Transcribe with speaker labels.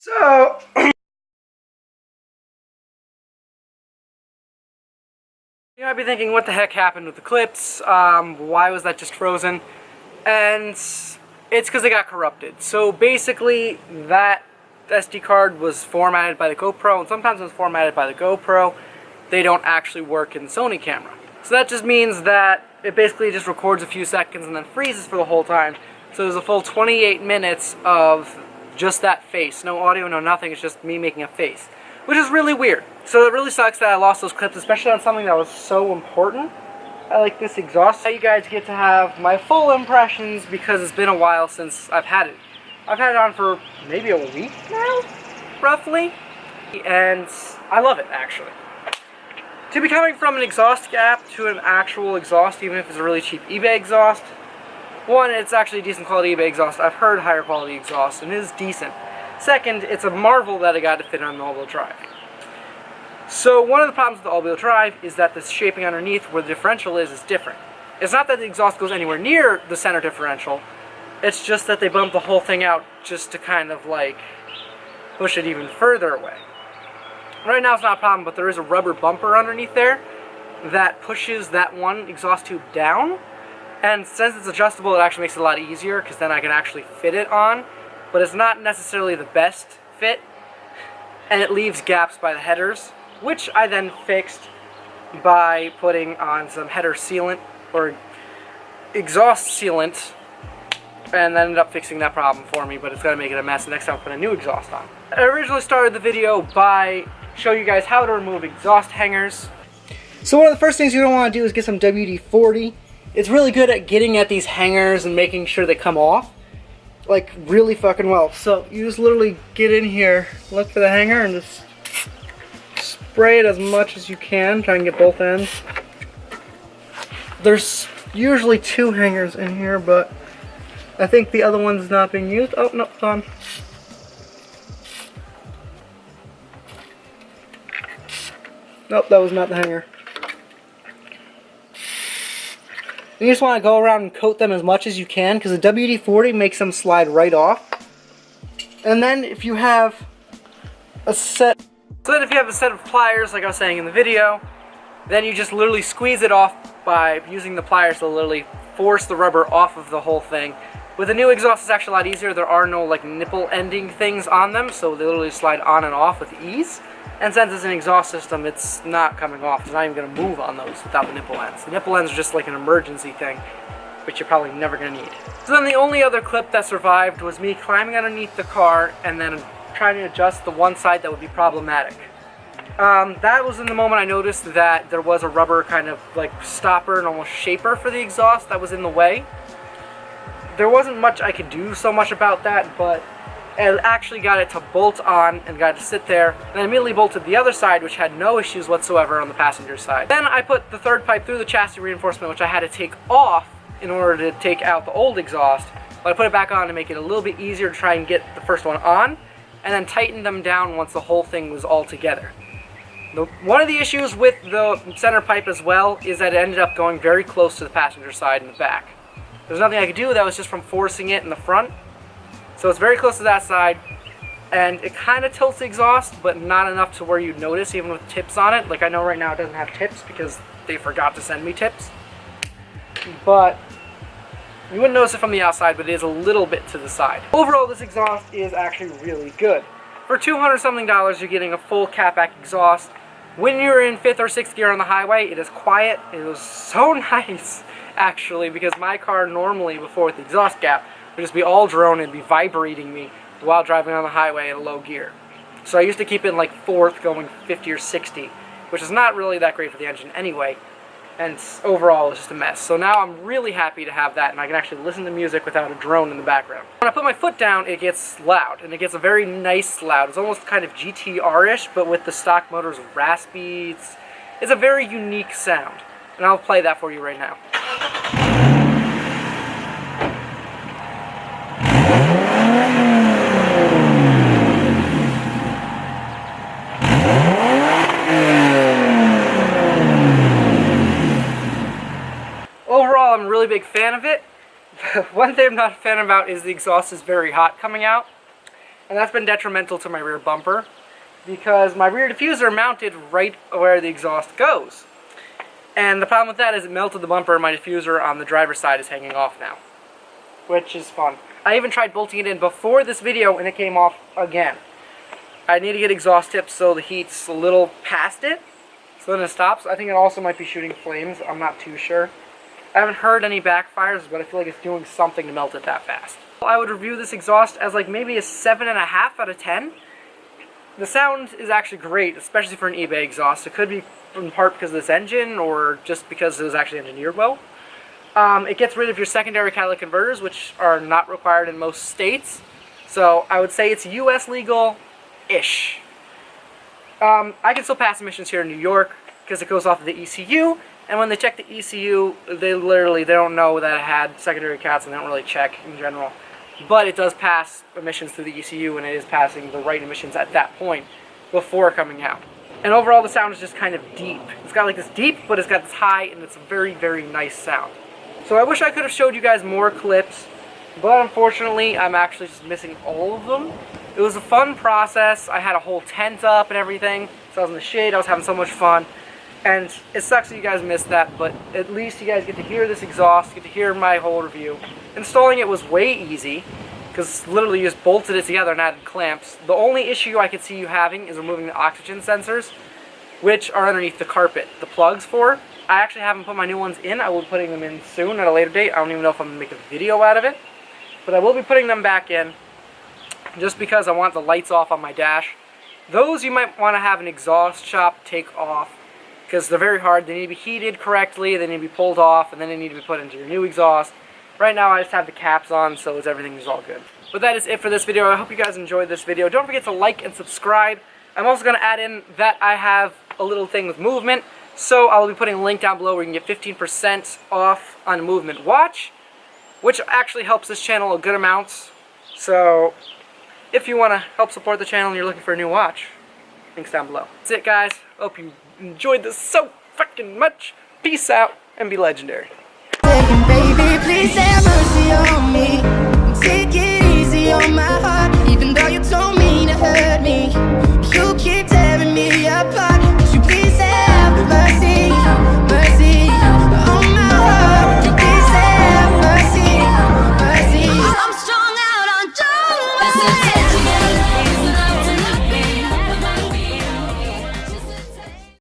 Speaker 1: So, you might be thinking, what the heck happened with the clips? Why was that just frozen? And it's because they got corrupted. So basically, that SD card was formatted by the GoPro, and sometimes when it's formatted by the GoPro, they don't actually work in the Sony camera. So that just means that it basically just records a few seconds and then freezes for the whole time. So there's a full 28 minutes of just that face. No audio, no nothing, it's just me making a face. Which is really weird. So it really sucks that I lost those clips, especially on something that was so important. I like this exhaust. Now you guys get to have my full impressions because it's been a while since I've had it. I've had it on for maybe a week now, roughly. And I love it, actually. To be coming from an exhaust gap to an actual exhaust, even if it's a really cheap eBay exhaust, one, it's actually a decent quality eBay exhaust. I've heard higher quality exhaust, and it is decent. Second, it's a marvel that I got to fit on an all-wheel drive. So one of the problems with the all-wheel drive is that the shaping underneath where the differential is different. It's not that the exhaust goes anywhere near the center differential, it's just that they bump the whole thing out just to kind of like push it even further away. Right now it's not a problem, but there is a rubber bumper underneath there that pushes that one exhaust tube down. And since it's adjustable, it actually makes it a lot easier because then I can actually fit it on. But it's not necessarily the best fit, and it leaves gaps by the headers, which I then fixed by putting on some header sealant or exhaust sealant, and that ended up fixing that problem for me, but it's going to make it a mess the next time I put a new exhaust on. I originally started the video by showing you guys how to remove exhaust hangers. So one of the first things you're going to want to do is get some WD-40. It's really good at getting at these hangers and making sure they come off, like really fucking well. So you just literally get in here, look for the hanger, and just spray it as much as you can. Try and get both ends. There's usually 2 hangers in here, but I think the other one's not being used. Oh, no, it's on. Nope, that was not the hanger. You just want to go around and coat them as much as you can because the WD-40 makes them slide right off. And then if you have a set of pliers, like I was saying in the video, then you just literally squeeze it off by using the pliers to literally force the rubber off of the whole thing. With the new exhaust, it's actually a lot easier. There are no like nipple ending things on them, so they literally slide on and off with ease. And since it's an exhaust system, it's not coming off. It's not even going to move on those without the nipple ends. The nipple ends are just like an emergency thing, which you're probably never going to need. So then the only other clip that survived was me climbing underneath the car and then trying to adjust the one side that would be problematic. That was in the moment I noticed that there was a rubber kind of like stopper and almost shaper for the exhaust that was in the way. There wasn't much I could do so much about that, but I actually got it to bolt on and got it to sit there, and I immediately bolted the other side, which had no issues whatsoever on the passenger side. Then I put the third pipe through the chassis reinforcement, which I had to take off in order to take out the old exhaust, but I put it back on to make it a little bit easier to try and get the first one on, and then tighten them down once the whole thing was all together. One of the issues with the center pipe as well is that it ended up going very close to the passenger side and the back. There's nothing I could do, that was just from forcing it in the front. So it's very close to that side, and it kind of tilts the exhaust, but not enough to where you'd notice, even with tips on it. Like I know right now it doesn't have tips because they forgot to send me tips. But you wouldn't notice it from the outside, but it is a little bit to the side. Overall, this exhaust is actually really good. For $200-something, you're getting a full CATBACK exhaust. When you're in 5th or 6th gear on the highway, it is quiet. It was so nice, actually, because my car normally, before with the exhaust gap, would just be all drone and be vibrating me while driving on the highway at a low gear. So I used to keep it in like 4th going 50 or 60, which is not really that great for the engine anyway, and overall it's just a mess. So now I'm really happy to have that, and I can actually listen to music without a drone in the background. When I put my foot down, it gets loud, and it gets a very nice loud. It's almost kind of GTR-ish, but with the stock motor's raspy. It's a very unique sound, and I'll play that for you right now. Overall, I'm a really big fan of it. One thing I'm not a fan about is the exhaust is very hot coming out. And that's been detrimental to my rear bumper because my rear diffuser mounted right where the exhaust goes. And the problem with that is it melted the bumper and my diffuser on the driver's side is hanging off now, which is fun. I even tried bolting it in before this video and it came off again. I need to get exhaust tips so the heat's a little past it, so then it stops. I think it also might be shooting flames. I'm not too sure. I haven't heard any backfires, but I feel like it's doing something to melt it that fast. I would review this exhaust as like maybe a 7.5 out of 10. The sound is actually great, especially for an eBay exhaust. It could be in part because of this engine or just because it was actually engineered well. It gets rid of your secondary catalytic converters, which are not required in most states. So I would say it's US legal-ish. I can still pass emissions here in New York because it goes off of the ECU. And when they check the ECU, they don't know that it had secondary cats and they don't really check in general. But it does pass emissions through the ECU and it is passing the right emissions at that point before coming out. And overall the sound is just kind of deep. It's got like this deep, but it's got this high and it's a very, very nice sound. So I wish I could have showed you guys more clips, but unfortunately I'm actually just missing all of them. It was a fun process. I had a whole tent up and everything, so I was in the shade, I was having so much fun. And it sucks that you guys missed that, but at least you guys get to hear this exhaust, get to hear my whole review. Installing it was way easy, because literally you just bolted it together and added clamps. The only issue I could see you having is removing the oxygen sensors, which are underneath the carpet, the plugs for. I actually haven't put my new ones in. I will be putting them in soon at a later date. I don't even know if I'm going to make a video out of it, but I will be putting them back in, just because I want the lights off on my dash. Those you might want to have an exhaust shop take off, because they're very hard. They need to be heated correctly, they need to be pulled off, and then they need to be put into your new exhaust. Right now I just have the caps on, so everything is all good. But that is it for this video. I hope you guys enjoyed this video. Don't forget to like and subscribe. I'm also going to add in that I have a little thing with movement, so I'll be putting a link down below where you can get 15% off on a movement watch, which actually helps this channel a good amount. So if you want to help support the channel and you're looking for a new watch, links down below. That's it, guys. Hope you enjoyed this so fucking much. Peace out and be legendary.
Speaker 2: Baby, please have mercy on me. Take it.